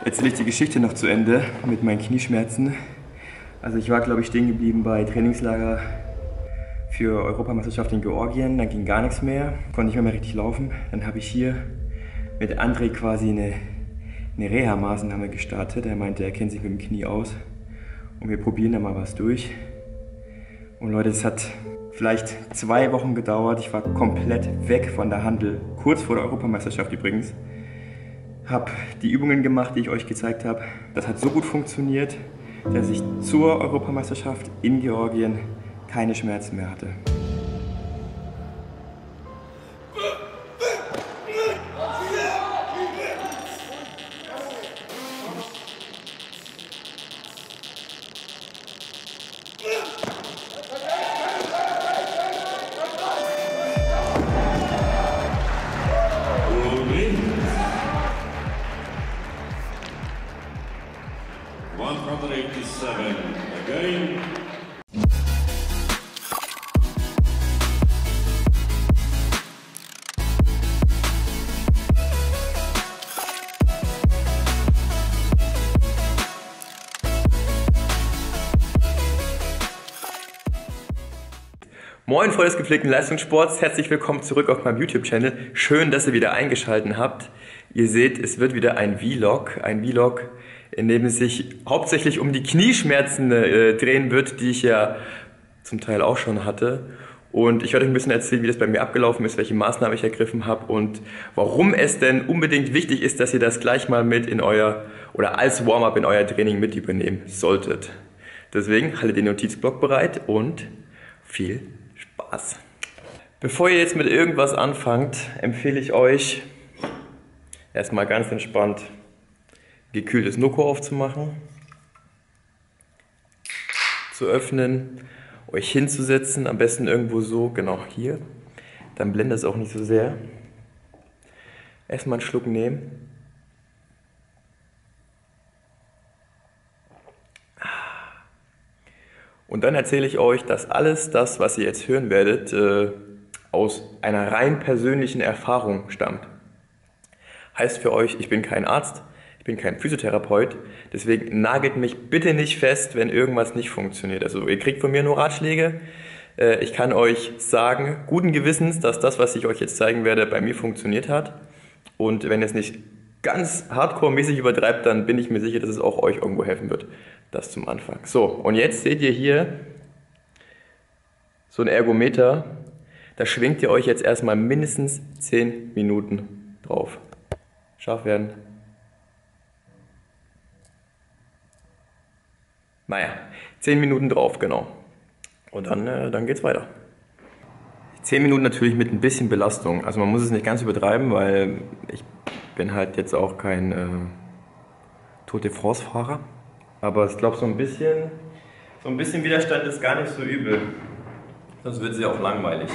Erzähle ich die Geschichte noch zu Ende mit meinen Knieschmerzen. Also ich war, glaube ich, stehen geblieben bei Trainingslager für Europameisterschaft in Georgien. Dann ging gar nichts mehr, konnte nicht mehr richtig laufen. Dann habe ich hier mit André quasi eine Reha-Maßnahme gestartet. Er meinte, er kennt sich mit dem Knie aus und wir probieren da mal was durch. Und Leute, es hat vielleicht 2 Wochen gedauert. Ich war komplett weg von der Handel, kurz vor der Europameisterschaft übrigens. Habe die Übungen gemacht, die ich euch gezeigt habe. Das hat so gut funktioniert, dass ich zur Europameisterschaft in Georgien keine Schmerzen mehr hatte. Again. Moin Freunde des gepflegten Leistungssports, herzlich willkommen zurück auf meinem YouTube-Channel. Schön, dass ihr wieder eingeschaltet habt. Ihr seht, es wird wieder ein Vlog, in dem es sich hauptsächlich um die Knieschmerzen drehen wird, die ich ja zum Teil auch schon hatte. Und ich werde euch ein bisschen erzählen, wie das bei mir abgelaufen ist, welche Maßnahmen ich ergriffen habe und warum es denn unbedingt wichtig ist, dass ihr das gleich mal mit in euer oder als Warm-up in euer Training mit übernehmen solltet. Deswegen haltet den Notizblock bereit und viel Spaß. Bevor ihr jetzt mit irgendwas anfangt, empfehle ich euch erstmal ganz entspannt gekühltes Nocco aufzumachen, zu öffnen, euch hinzusetzen, am besten irgendwo so, genau hier, dann blendet es auch nicht so sehr. Erstmal einen Schluck nehmen. Und dann erzähle ich euch, dass alles das, was ihr jetzt hören werdet, aus einer rein persönlichen Erfahrung stammt. Heißt für euch, ich bin kein Arzt, ich bin kein Physiotherapeut, deswegen nagelt mich bitte nicht fest, wenn irgendwas nicht funktioniert. Also ihr kriegt von mir nur Ratschläge. Ich kann euch sagen, guten Gewissens, dass das, was ich euch jetzt zeigen werde, bei mir funktioniert hat. Und wenn ihr es nicht ganz hardcore-mäßig übertreibt, dann bin ich mir sicher, dass es auch euch irgendwo helfen wird. Das zum Anfang. So, und jetzt seht ihr hier so ein Ergometer. Da schwingt ihr euch jetzt erstmal mindestens 10 Minuten drauf. Scharf werden. Naja, 10 Minuten drauf, genau. Und dann geht's weiter. 10 Minuten natürlich mit ein bisschen Belastung. Also man muss es nicht ganz übertreiben, weil ich bin halt jetzt auch kein Tour de France-Fahrer. Aber ich glaube, so ein bisschen Widerstand ist gar nicht so übel. Sonst wird es ja auch langweilig.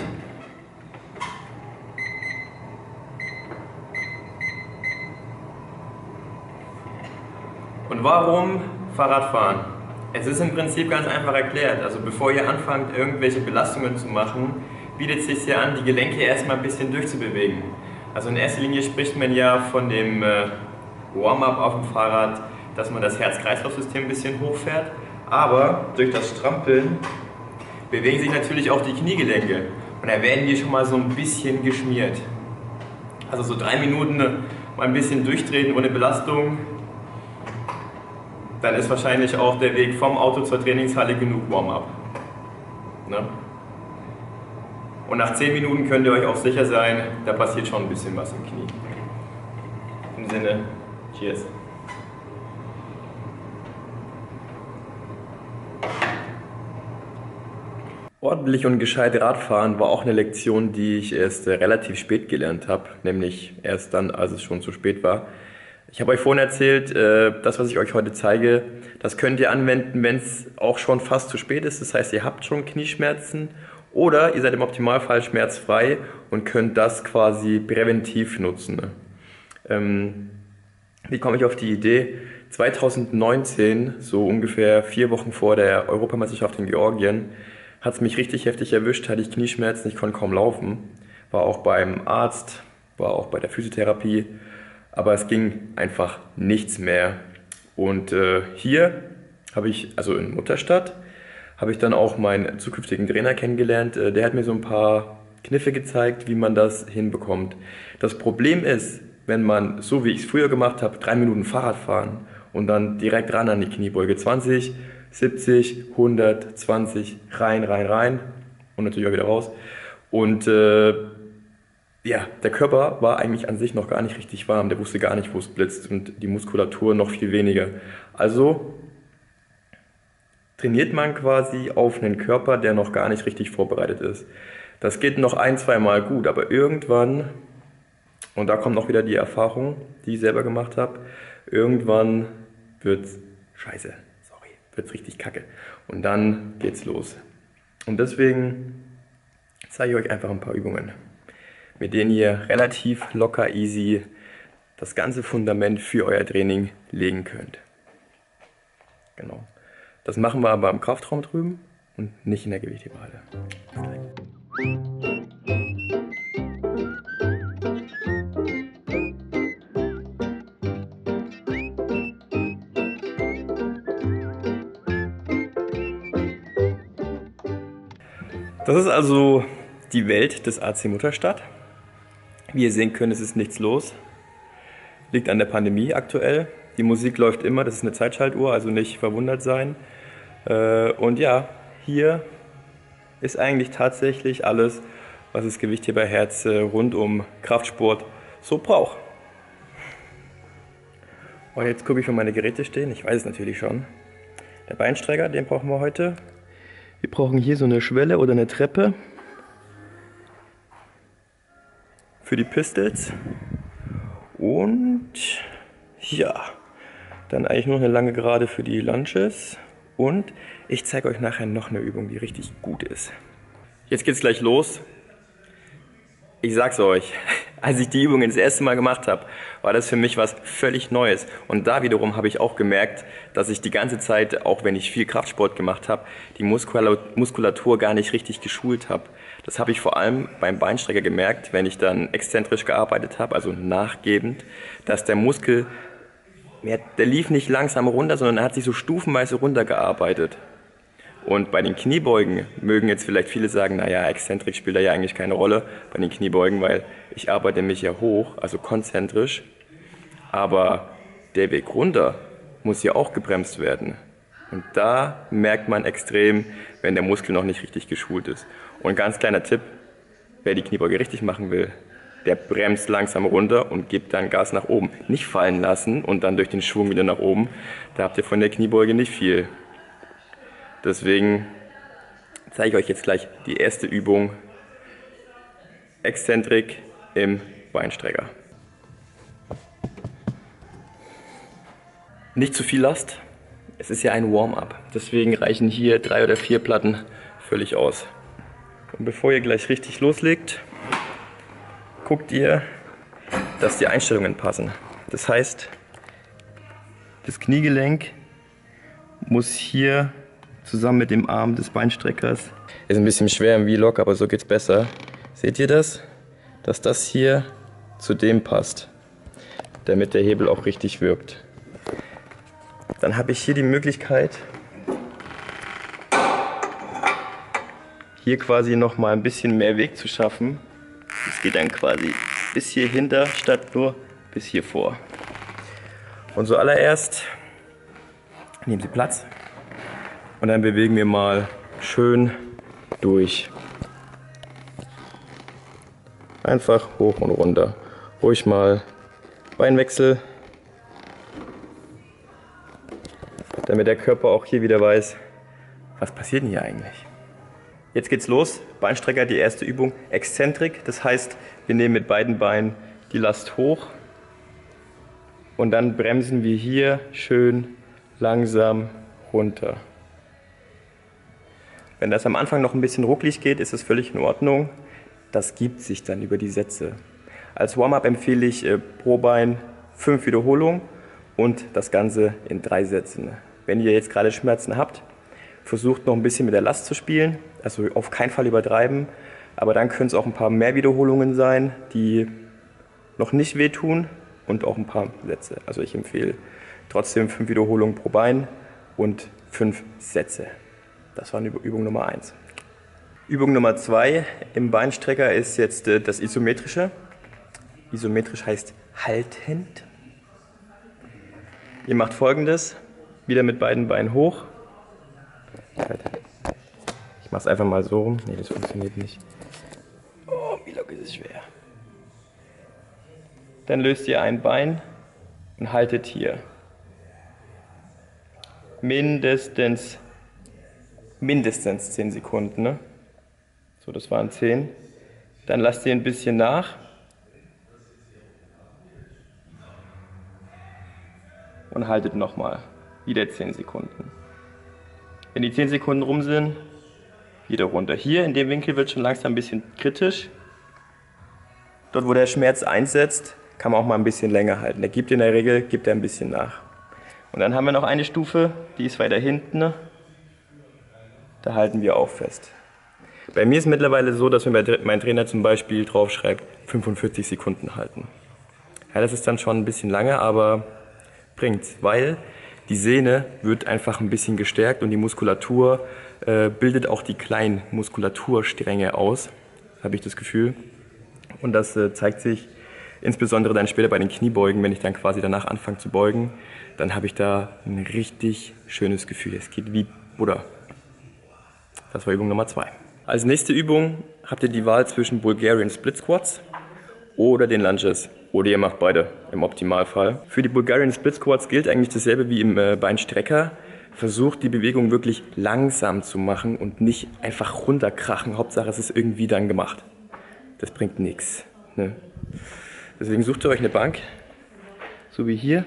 Und warum Fahrradfahren? Es ist im Prinzip ganz einfach erklärt. Also bevor ihr anfangt, irgendwelche Belastungen zu machen, bietet es sich ja an, die Gelenke erstmal ein bisschen durchzubewegen. Also in erster Linie spricht man ja von dem Warm-up auf dem Fahrrad, dass man das Herz-Kreislauf-System ein bisschen hochfährt. Aber durch das Strampeln bewegen sich natürlich auch die Kniegelenke. Und da werden die schon mal so ein bisschen geschmiert. Also so 3 Minuten mal ein bisschen durchtreten ohne Belastung. Dann ist wahrscheinlich auch der Weg vom Auto zur Trainingshalle genug Warm-up. Ne? Und nach 10 Minuten könnt ihr euch auch sicher sein, da passiert schon ein bisschen was im Knie. Im Sinne, cheers. Ordentlich und gescheit Radfahren war auch eine Lektion, die ich erst relativ spät gelernt habe, nämlich erst dann, als es schon zu spät war. Ich habe euch vorhin erzählt, das, was ich euch heute zeige, das könnt ihr anwenden, wenn es auch schon fast zu spät ist. Das heißt, ihr habt schon Knieschmerzen oder ihr seid im Optimalfall schmerzfrei und könnt das quasi präventiv nutzen. Wie komme ich auf die Idee? 2019, so ungefähr 4 Wochen vor der Europameisterschaft in Georgien, hat es mich richtig heftig erwischt, hatte ich Knieschmerzen, ich konnte kaum laufen. War auch beim Arzt, war auch bei der Physiotherapie. aber es ging einfach nichts mehr. Und hier habe ich, also in Mutterstadt, habe ich dann auch meinen zukünftigen Trainer kennengelernt. Der hat mir so ein paar Kniffe gezeigt, wie man das hinbekommt. Das Problem ist, wenn man, so wie ich es früher gemacht habe, 3 Minuten Fahrrad fahren und dann direkt ran an die Kniebeuge. 20, 70, 100, 20, rein, rein, rein und natürlich auch wieder raus. Und ja, der Körper war eigentlich an sich noch gar nicht richtig warm. Der wusste gar nicht, wo es blitzt und die Muskulatur noch viel weniger. Also trainiert man quasi auf einen Körper, der noch gar nicht richtig vorbereitet ist. Das geht noch 1, 2 Mal gut, aber irgendwann, und da kommt noch wieder die Erfahrung, die ich selber gemacht habe, irgendwann wird's scheiße, sorry, wird's richtig kacke. Und dann geht's los. Und deswegen zeige ich euch einfach ein paar Übungen, mit denen ihr relativ locker, easy das ganze Fundament für euer Training legen könnt. Genau. Das machen wir aber im Kraftraum drüben und nicht in der Gewichtheberhalle. Das ist also die Welt des AC Mutterstadt. Wie ihr sehen könnt, es ist nichts los. Liegt an der Pandemie aktuell. Die Musik läuft immer, das ist eine Zeitschaltuhr, also nicht verwundert sein. Und ja, hier ist eigentlich tatsächlich alles, was das Gewichtheberherz rund um Kraftsport so braucht. Und jetzt gucke ich, wo meine Geräte stehen. Ich weiß es natürlich schon. Der Beinstrecker, den brauchen wir heute. Wir brauchen hier so eine Schwelle oder eine Treppe für die Pistols. Und ja, dann eigentlich nur eine lange Gerade für die Lunges. Und ich zeige euch nachher noch eine Übung, die richtig gut ist. Jetzt geht's gleich los. Ich sag's euch, als ich die Übung das erste Mal gemacht habe, war das für mich was völlig Neues. Und da wiederum habe ich auch gemerkt, dass ich die ganze Zeit, auch wenn ich viel Kraftsport gemacht habe, die Muskulatur gar nicht richtig geschult habe. Das habe ich vor allem beim Beinstrecker gemerkt, wenn ich dann exzentrisch gearbeitet habe, also nachgebend, dass der Muskel, der lief nicht langsam runter, sondern er hat sich so stufenweise runtergearbeitet. Und bei den Kniebeugen mögen jetzt vielleicht viele sagen, naja, Exzentrik spielt da ja eigentlich keine Rolle bei den Kniebeugen, weil ich arbeite mich ja hoch, also konzentrisch. Aber der Weg runter muss ja auch gebremst werden. Und da merkt man extrem, wenn der Muskel noch nicht richtig geschult ist. Und ganz kleiner Tipp, wer die Kniebeuge richtig machen will, der bremst langsam runter und gibt dann Gas nach oben. Nicht fallen lassen und dann durch den Schwung wieder nach oben. Da habt ihr von der Kniebeuge nicht viel. Deswegen zeige ich euch jetzt gleich die erste Übung, Exzentrik im Beinstrecker. Nicht zu viel Last, es ist ja ein Warm-up, deswegen reichen hier 3 oder 4 Platten völlig aus. Und bevor ihr gleich richtig loslegt, guckt ihr, dass die Einstellungen passen. Das heißt, das Kniegelenk muss hier zusammen mit dem Arm des Beinstreckers. Ist ein bisschen schwer im V-Lock, aber so geht's besser. Seht ihr das? Dass das hier zu dem passt, damit der Hebel auch richtig wirkt. Dann habe ich hier die Möglichkeit, hier quasi noch mal ein bisschen mehr Weg zu schaffen. Es geht dann quasi bis hier hinter, statt nur bis hier vor. Und zuallererst nehmen Sie Platz. Und dann bewegen wir mal schön durch. Einfach hoch und runter. Ruhig mal Beinwechsel, damit der Körper auch hier wieder weiß, was passiert denn hier eigentlich. Jetzt geht's los. Beinstrecker, die erste Übung, Exzentrik. Das heißt, wir nehmen mit beiden Beinen die Last hoch und dann bremsen wir hier schön langsam runter. Wenn das am Anfang noch ein bisschen rucklig geht, ist das völlig in Ordnung. Das gibt sich dann über die Sätze. Als Warm-up empfehle ich pro Bein 5 Wiederholungen und das Ganze in 3 Sätzen. Wenn ihr jetzt gerade Schmerzen habt, versucht noch ein bisschen mit der Last zu spielen. Also auf keinen Fall übertreiben. Aber dann können es auch ein paar mehr Wiederholungen sein, die noch nicht wehtun. und auch ein paar Sätze. Also ich empfehle trotzdem 5 Wiederholungen pro Bein und 5 Sätze. Das war Übung Nummer 1. Übung Nummer 2 im Beinstrecker ist jetzt das Isometrische. Isometrisch heißt haltend. Ihr macht Folgendes, wieder mit beiden Beinen hoch. Ich mache es einfach mal so rum. Nee, das funktioniert nicht. Oh, wie locker ist es schwer. Dann löst ihr ein Bein und haltet hier. Mindestens 10 Sekunden. Ne? So, das waren 10. Dann lasst ihr ein bisschen nach. Und haltet nochmal. Wieder 10 Sekunden. Wenn die 10 Sekunden rum sind, wieder runter. Hier in dem Winkel wird schon langsam ein bisschen kritisch. Dort, wo der Schmerz einsetzt, kann man auch mal ein bisschen länger halten. Der gibt in der Regel ein bisschen nach. Und dann haben wir noch eine Stufe, die ist weiter hinten. Da halten wir auch fest. Bei mir ist es mittlerweile so, dass mir mein Trainer zum Beispiel draufschreibt, 45 Sekunden halten. Ja, das ist dann schon ein bisschen lange, aber bringt's, weil die Sehne wird einfach ein bisschen gestärkt und die Muskulatur bildet auch die kleinen Muskulaturstränge aus, habe ich das Gefühl. Und das zeigt sich insbesondere dann später bei den Kniebeugen, wenn ich dann quasi danach anfange zu beugen, dann habe ich da ein richtig schönes Gefühl. Es geht wie Buddha. Das war Übung Nummer 2. Als nächste Übung habt ihr die Wahl zwischen Bulgarian Split Squats oder den Lunges. Oder ihr macht beide im Optimalfall. Für die Bulgarian Split Squats gilt eigentlich dasselbe wie im Beinstrecker. Versucht die Bewegung wirklich langsam zu machen und nicht einfach runterkrachen. Hauptsache es ist irgendwie dann gemacht. Das bringt nichts. Ne? Deswegen sucht ihr euch eine Bank, so wie hier,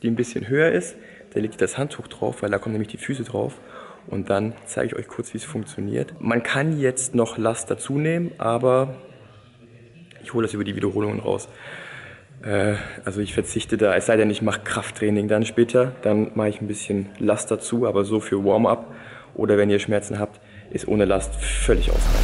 die ein bisschen höher ist. Da legt ihr das Handtuch drauf, weil da kommen nämlich die Füße drauf. Und dann zeige ich euch kurz, wie es funktioniert. Man kann jetzt noch Last dazu nehmen, aber ich hole das über die Wiederholungen raus. Also ich verzichte da, es sei denn, ich mache Krafttraining dann später, dann mache ich ein bisschen Last dazu, aber so für Warm-up oder wenn ihr Schmerzen habt, ist ohne Last völlig ausreichend.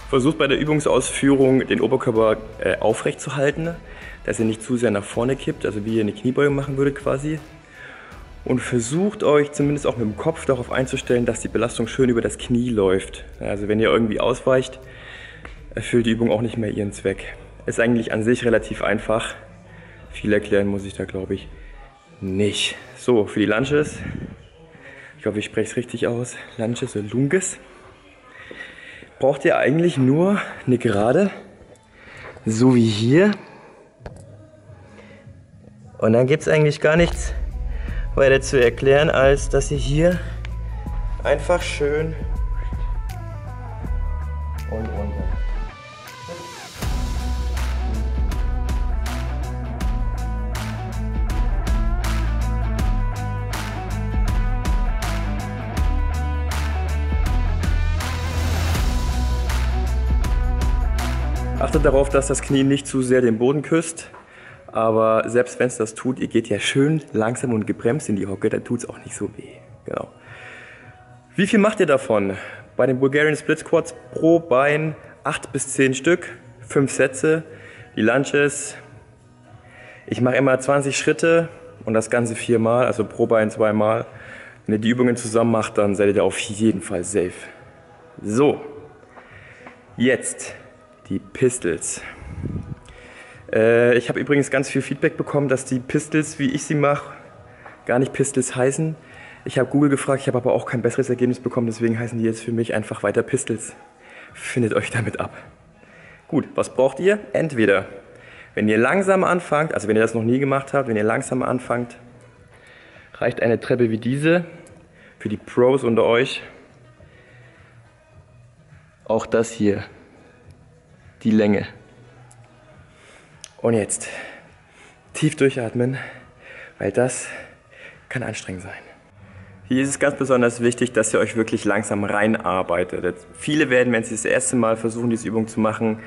Versucht bei der Übungsausführung den Oberkörper aufrecht zu halten, dass ihr nicht zu sehr nach vorne kippt, also wie ihr eine Kniebeuge machen würdet quasi. Und versucht euch zumindest auch mit dem Kopf darauf einzustellen, dass die Belastung schön über das Knie läuft. Also wenn ihr irgendwie ausweicht, erfüllt die Übung auch nicht mehr ihren Zweck. Ist eigentlich an sich relativ einfach. Viel erklären muss ich da, glaube ich, nicht. So, für die Lunges. Ich hoffe, ich spreche es richtig aus. Lunges oder Lunges. Braucht ihr eigentlich nur eine Gerade, so wie hier. Und dann gibt es eigentlich gar nichts weiter zu erklären, als dass ihr hier einfach schön und runter. Achtet darauf, dass das Knie nicht zu sehr den Boden küsst. Aber selbst wenn es das tut, ihr geht ja schön langsam und gebremst in die Hocke, dann tut es auch nicht so weh. Genau. Wie viel macht ihr davon? Bei den Bulgarian Split Squats pro Bein 8 bis 10 Stück, 5 Sätze. Die Lunges, ich mache immer 20 Schritte und das Ganze 4 Mal, also pro Bein 2 Mal. Wenn ihr die Übungen zusammen macht, dann seid ihr auf jeden Fall safe. So, jetzt die Pistols. Ich habe übrigens ganz viel Feedback bekommen, dass die Pistols, wie ich sie mache, gar nicht Pistols heißen. Ich habe Google gefragt, ich habe aber auch kein besseres Ergebnis bekommen, deswegen heißen die jetzt für mich einfach weiter Pistols. Findet euch damit ab. Gut, was braucht ihr? Entweder, wenn ihr langsam anfangt, also wenn ihr das noch nie gemacht habt, wenn ihr langsam anfangt, reicht eine Treppe wie diese für die Pros unter euch. Auch das hier, die Länge. Und jetzt tief durchatmen, weil das kann anstrengend sein. Hier ist es ganz besonders wichtig, dass ihr euch wirklich langsam reinarbeitet. Viele werden, wenn sie das erste Mal versuchen, diese Übung zu machen,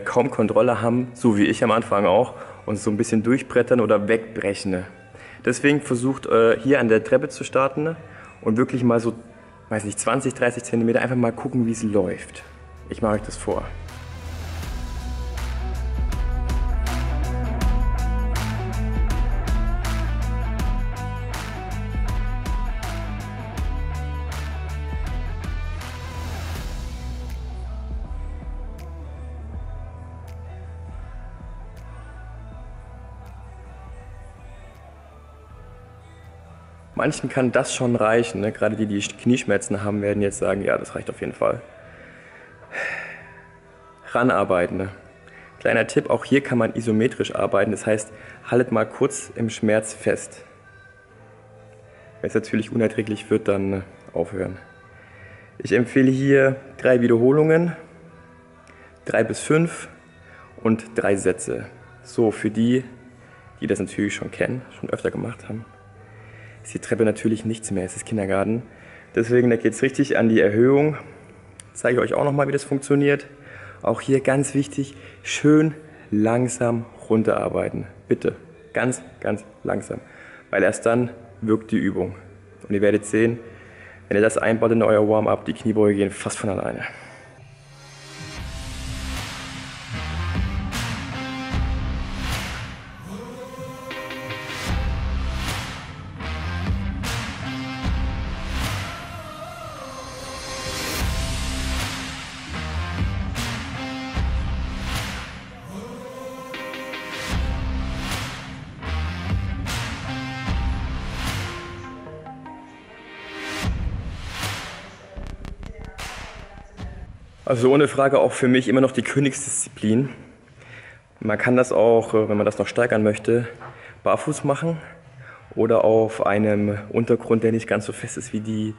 kaum Kontrolle haben, so wie ich am Anfang auch, und so ein bisschen durchbrettern oder wegbrechen. Deswegen versucht hier an der Treppe zu starten und wirklich mal so, weiß nicht, 20, 30 cm einfach mal gucken, wie es läuft. Ich mache euch das vor. Manchen kann das schon reichen, ne? Gerade die, die Knieschmerzen haben, werden jetzt sagen, ja, das reicht auf jeden Fall. Ranarbeiten. Ne? Kleiner Tipp, auch hier kann man isometrisch arbeiten, das heißt, haltet mal kurz im Schmerz fest. Wenn es natürlich unerträglich wird, dann aufhören. Ich empfehle hier 3 Wiederholungen, 3 bis 5 und 3 Sätze. So, für die, die das natürlich schon kennen, schon öfter gemacht haben, ist die Treppe natürlich nichts mehr, es ist Kindergarten. Deswegen, da geht es richtig an die Erhöhung. Zeige ich euch auch nochmal, wie das funktioniert. Auch hier ganz wichtig, schön langsam runterarbeiten. Bitte, ganz, ganz langsam. Weil erst dann wirkt die Übung. Und ihr werdet sehen, wenn ihr das einbaut in euer Warm-up, die Kniebeuge gehen fast von alleine. Also ohne Frage auch für mich immer noch die Königsdisziplin. Man kann das auch, wenn man das noch steigern möchte, barfuß machen oder auf einem Untergrund, der nicht ganz so fest ist wie die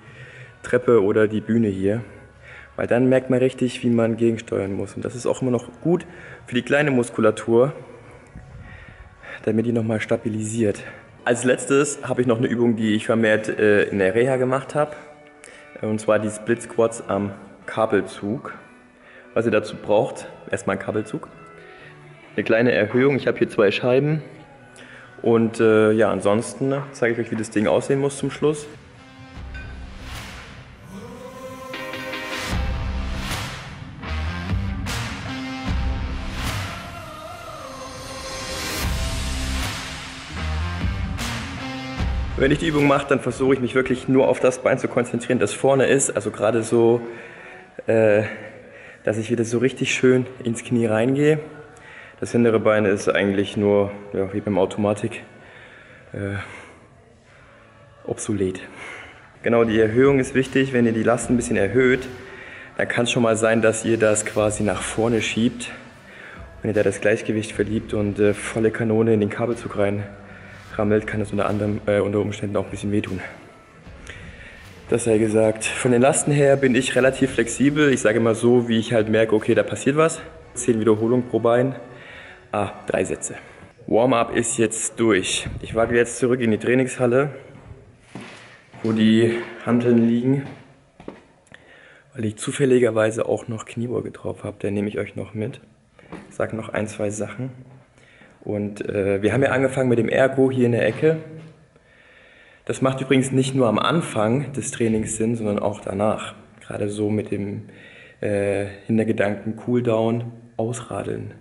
Treppe oder die Bühne hier. Weil dann merkt man richtig, wie man gegensteuern muss. Und das ist auch immer noch gut für die kleine Muskulatur, damit die nochmal stabilisiert. Als letztes habe ich noch eine Übung, die ich vermehrt in der Reha gemacht habe. Und zwar die Split Squats am Kabelzug. Was ihr dazu braucht, erstmal ein Kabelzug. Eine kleine Erhöhung, ich habe hier 2 Scheiben. Und ja, ansonsten zeige ich euch, wie das Ding aussehen muss zum Schluss. Wenn ich die Übung mache, dann versuche ich mich wirklich nur auf das Bein zu konzentrieren, das vorne ist. Also gerade so, dass ich wieder so richtig schön ins Knie reingehe. Das hintere Bein ist eigentlich nur, ja, wie beim Automatik, obsolet. Genau, die Erhöhung ist wichtig. Wenn ihr die Last ein bisschen erhöht, dann kann es schon mal sein, dass ihr das quasi nach vorne schiebt. Wenn ihr da das Gleichgewicht verliert und volle Kanone in den Kabelzug reinrammelt, kann das unter Umständen auch ein bisschen wehtun. Das sei gesagt. Von den Lasten her bin ich relativ flexibel. Ich sage immer so, wie ich halt merke, okay, da passiert was. 10 Wiederholungen pro Bein. 3 Sätze. Warm-up ist jetzt durch. Ich wage jetzt zurück in die Trainingshalle, wo die Hanteln liegen, weil ich zufälligerweise auch noch Kniebeuge drauf habe. Den nehme ich euch noch mit. Ich sage noch 1, 2 Sachen. Und wir haben ja angefangen mit dem Ergo hier in der Ecke. Das macht übrigens nicht nur am Anfang des Trainings Sinn, sondern auch danach. Gerade so mit dem Hintergedanken Cooldown, ausradeln.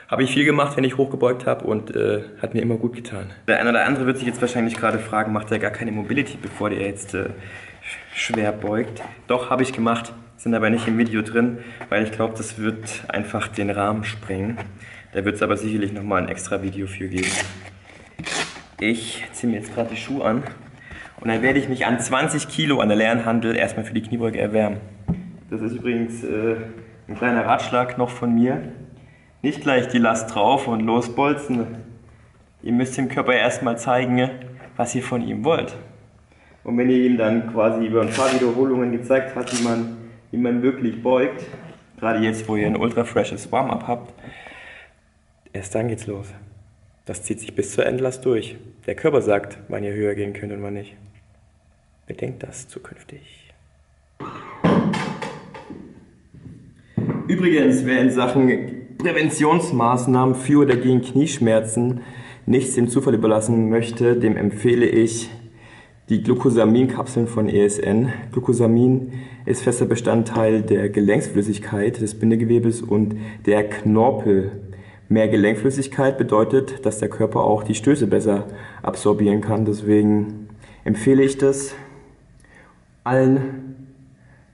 Habe ich viel gemacht, wenn ich hochgebeugt habe und hat mir immer gut getan. Der eine oder andere wird sich jetzt wahrscheinlich gerade fragen, macht er gar keine Mobility, bevor der jetzt schwer beugt. Doch, habe ich gemacht, sind aber nicht im Video drin, weil ich glaube, das wird einfach den Rahmen sprengen. Da wird es aber sicherlich nochmal ein extra Video für geben. Ich ziehe mir jetzt gerade die Schuhe an und dann werde ich mich an 20 Kilo an der leeren Hantel erstmal für die Kniebeuge erwärmen. Das ist übrigens ein kleiner Ratschlag noch von mir. Nicht gleich die Last drauf und losbolzen. Ihr müsst dem Körper erstmal zeigen, was ihr von ihm wollt. Und wenn ihr ihm dann quasi über ein paar Wiederholungen gezeigt habt, wie man wirklich beugt, gerade jetzt, wo ihr ein ultra freshes Warm-up habt, erst dann geht's los. Das zieht sich bis zur Endlast durch. Der Körper sagt, wann ihr höher gehen könnt und wann nicht. Bedenkt das zukünftig. Übrigens, wer in Sachen Präventionsmaßnahmen für oder gegen Knieschmerzen nichts dem Zufall überlassen möchte, dem empfehle ich die Glucosamin-Kapseln von ESN. Glucosamin ist fester Bestandteil der Gelenksflüssigkeit des Bindegewebes und der Knorpel. Mehr Gelenkflüssigkeit bedeutet, dass der Körper auch die Stöße besser absorbieren kann. Deswegen empfehle ich das allen,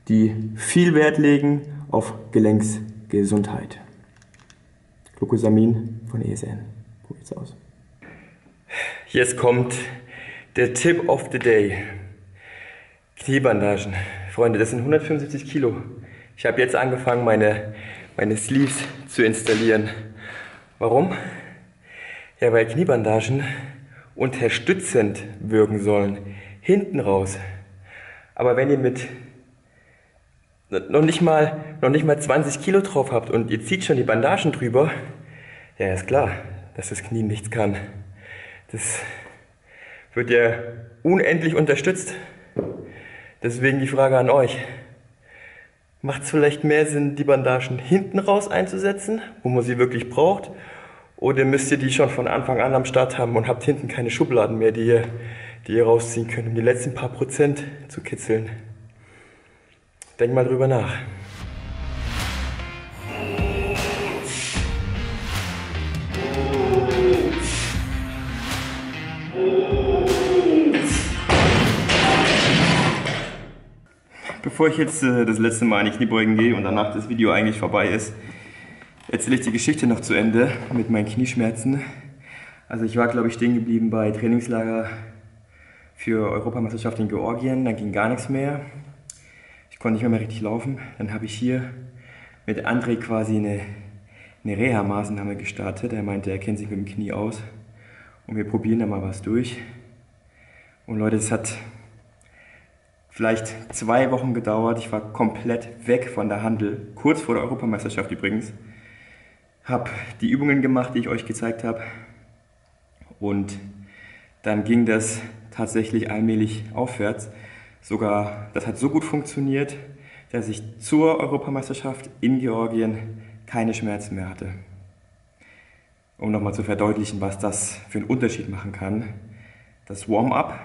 die viel Wert legen auf Gelenksgesundheit. Glucosamin von ESN. Probiert's aus. Jetzt kommt der Tip of the Day. Kniebandagen. Freunde, das sind 175 Kilo. Ich habe jetzt angefangen, meine Sleeves zu installieren. Warum? Ja, weil Kniebandagen unterstützend wirken sollen. Hinten raus. Aber wenn ihr mit noch nicht mal 20 Kilo drauf habt und ihr zieht schon die Bandagen drüber, ja, ist klar, dass das Knie nichts kann. Das wird ja unendlich unterstützt. Deswegen die Frage an euch. Macht es vielleicht mehr Sinn, die Bandagen hinten raus einzusetzen, wo man sie wirklich braucht? Oder müsst ihr die schon von Anfang an am Start haben und habt hinten keine Schubladen mehr, die ihr rausziehen könnt, um die letzten paar Prozent zu kitzeln? Denkt mal drüber nach. Bevor ich jetzt das letzte Mal in die Kniebeugen gehe und danach das Video eigentlich vorbei ist, erzähle ich die Geschichte noch zu Ende mit meinen Knieschmerzen. Also ich war, glaube ich, stehen geblieben bei Trainingslager für Europameisterschaft in Georgien, dann ging gar nichts mehr. Ich konnte nicht mehr richtig laufen. Dann habe ich hier mit André quasi eine Reha-Maßnahme gestartet. Er meinte, er kennt sich mit dem Knie aus und wir probieren da mal was durch. Und Leute, es hat vielleicht 2 Wochen gedauert. Ich war komplett weg von der Handel, kurz vor der Europameisterschaft übrigens. Habe die Übungen gemacht, die ich euch gezeigt habe. Und dann ging das tatsächlich allmählich aufwärts. Sogar, das hat so gut funktioniert, dass ich zur Europameisterschaft in Georgien keine Schmerzen mehr hatte. Um nochmal zu verdeutlichen, was das für einen Unterschied machen kann. Das Warm-up,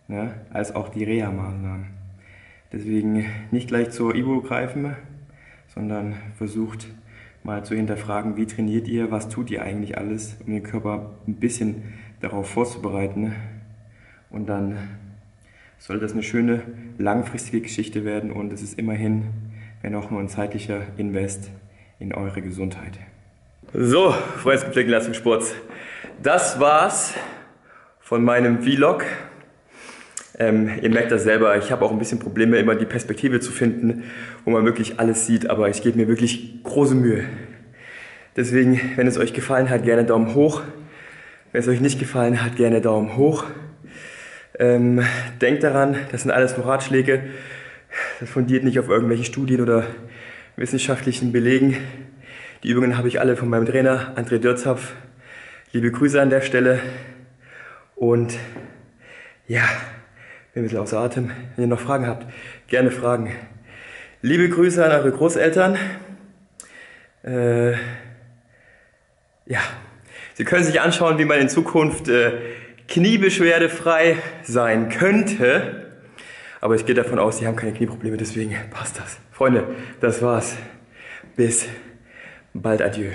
ne, als auch die Reha-Maßnahmen. Deswegen nicht gleich zur Ibo greifen, sondern versucht mal zu hinterfragen, wie trainiert ihr, was tut ihr eigentlich alles, um den Körper ein bisschen darauf vorzubereiten. Und dann soll das eine schöne, langfristige Geschichte werden und es ist immerhin, wenn auch nur ein zeitlicher Invest in eure Gesundheit. So, Freunde des gepflegten Leistungssports, das war's von meinem Vlog. Ihr merkt das selber, ich habe auch ein bisschen Probleme, immer die Perspektive zu finden, wo man wirklich alles sieht, aber ich gebe mir wirklich große Mühe. Deswegen, wenn es euch gefallen hat, gerne Daumen hoch. Wenn es euch nicht gefallen hat, gerne Daumen hoch. Denkt daran, das sind alles nur Ratschläge. Das fundiert nicht auf irgendwelchen Studien oder wissenschaftlichen Belegen. Die Übungen habe ich alle von meinem Trainer André Dürzapf. Liebe Grüße an der Stelle. Und ja, bin ein bisschen außer Atem. Wenn ihr noch Fragen habt, gerne fragen. Liebe Grüße an eure Großeltern. Ja, Sie können sich anschauen, wie man in Zukunft kniebeschwerdefrei sein könnte. Aber ich gehe davon aus, Sie haben keine Knieprobleme, deswegen passt das. Freunde, das war's. Bis bald, adieu.